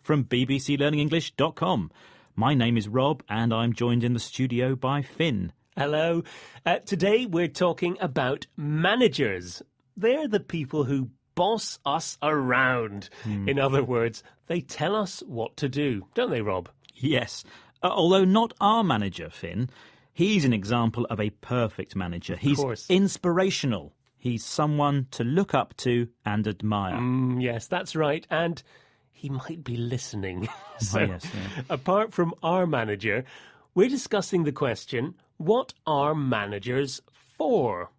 from bbclearningenglish.com. My name is Rob and I'm joined in the studio by Finn. Hello. Today we're talking about managers. They're the people who boss us around. In other words, they tell us what to do, don't they, Rob? Yes, although not our manager, Finn. He's an example of a perfect manager. He's inspirational. He's someone to look up to and admire. Yes, that's right. And he might be listening. Yes. Apart from our manager, we're discussing the question, what are managers for?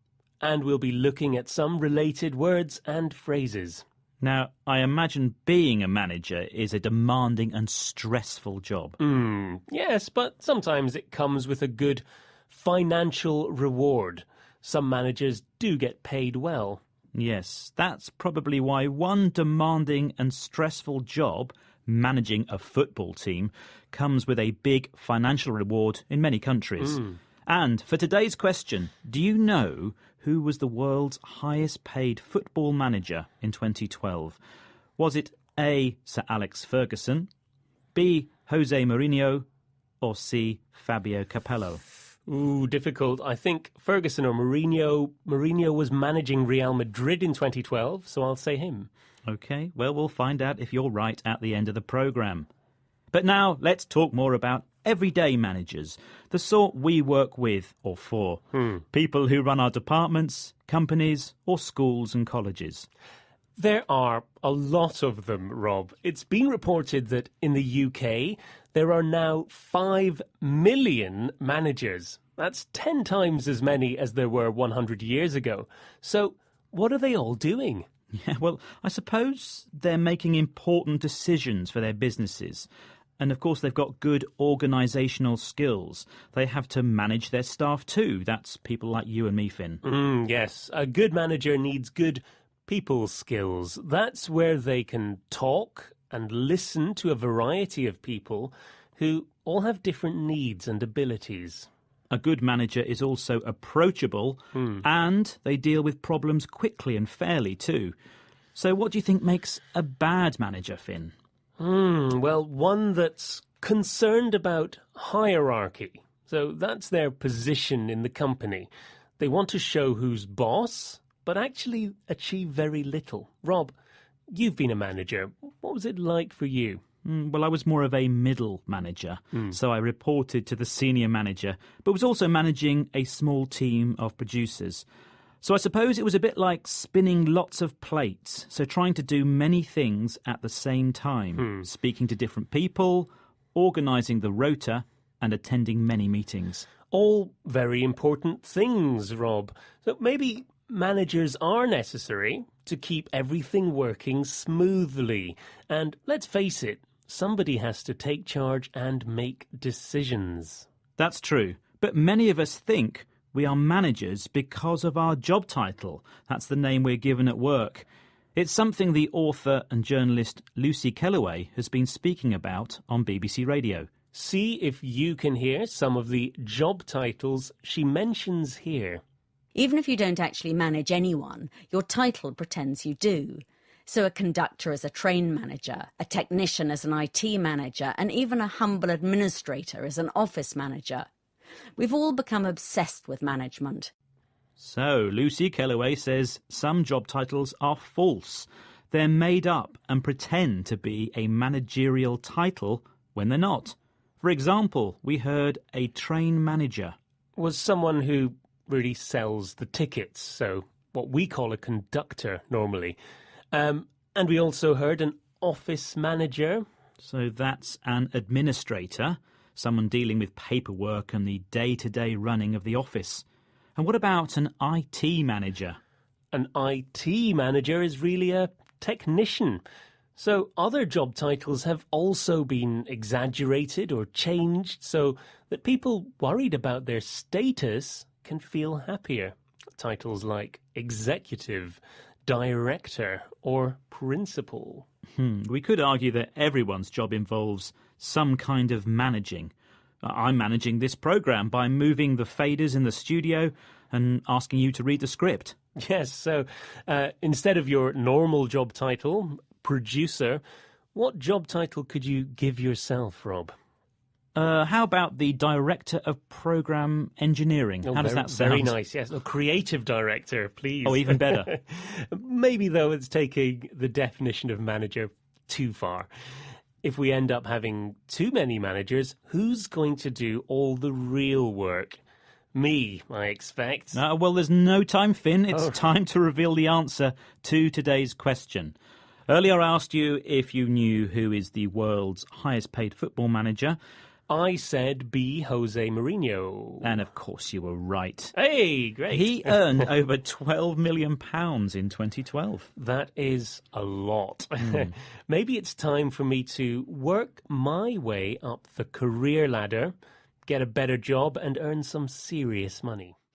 And we'll be looking at some related words and phrases. Now, I imagine being a manager is a demanding and stressful job. Yes, but sometimes it comes with a good financial reward. Some managers do get paid well. Yes, that's probably why one demanding and stressful job, managing a football team, comes with a big financial reward in many countries. And for today's question, do you know who was the world's highest paid football manager in 2012? Was it A, Sir Alex Ferguson, B, Jose Mourinho, or C, Fabio Capello? Ooh, difficult. I think Ferguson or Mourinho. Mourinho was managing Real Madrid in 2012, so I'll say him. OK, well, we'll find out if you're right at the end of the programme. But now let's talk more about everyday managers, the sort we work with or for. People who run our departments, companies or schools and colleges. There are a lot of them, Rob. It's been reported that in the UK there are now 5 million managers. That's 10 times as many as there were 100 years ago. So what are they all doing? Yeah, well, I suppose they're making important decisions for their businesses. And of course, they've got good organisational skills. They have to manage their staff too. That's people like you and me, Finn. Yes, a good manager needs good people skills. That's where they can talk and listen to a variety of people who all have different needs and abilities. A good manager is also approachable and they deal with problems quickly and fairly too. So what do you think makes a bad manager, Finn? Well, one that's concerned about hierarchy. So that's their position in the company. They want to show who's boss, but actually achieve very little. Rob, you've been a manager. What was it like for you? Well, I was more of a middle manager, so I reported to the senior manager, but was also managing a small team of producers. So I suppose it was a bit like spinning lots of plates, so trying to do many things at the same time, speaking to different people, organising the rota and attending many meetings. All very important things, Rob. So maybe managers are necessary to keep everything working smoothly. And let's face it, somebody has to take charge and make decisions. That's true, but many of us think we are managers because of our job title. That's the name we're given at work. It's something the author and journalist Lucy Kellaway has been speaking about on BBC Radio. See if you can hear some of the job titles she mentions here. Even if you don't actually manage anyone, your title pretends you do. So a conductor as a train manager, a technician as an IT manager, and even a humble administrator as an office manager. We've all become obsessed with management. So, Lucy Kellaway says some job titles are false. They're made up and pretend to be a managerial title when they're not. For example, we heard a train manager was someone who really sells the tickets, so what we call a conductor normally. And we also heard an office manager. So that's an administrator, someone dealing with paperwork and the day-to-day running of the office. And what about an IT manager? An IT manager is really a technician. So other job titles have also been exaggerated or changed so that people worried about their status can feel happier. Titles like executive, director or principal. We could argue that everyone's job involves some kind of managing. I'm managing this programme by moving the faders in the studio and asking you to read the script. Yes, so instead of your normal job title, producer, What job title could you give yourself, Rob? How about the Director of Programme Engineering? How does that sound? Very nice, yes. A creative director, please. Oh, even better. Maybe, though, it's taking the definition of manager too far. If we end up having too many managers, who's going to do all the real work? Me, I expect. Well, there's no time, Finn. It's time to reveal the answer to today's question. Earlier I asked you if you knew who is the world's highest paid football manager. I said B. Jose Mourinho. And of course you were right. Hey, great. He earned over £12 million in 2012. That is a lot. Maybe it's time for me to work my way up the career ladder, get a better job and earn some serious money.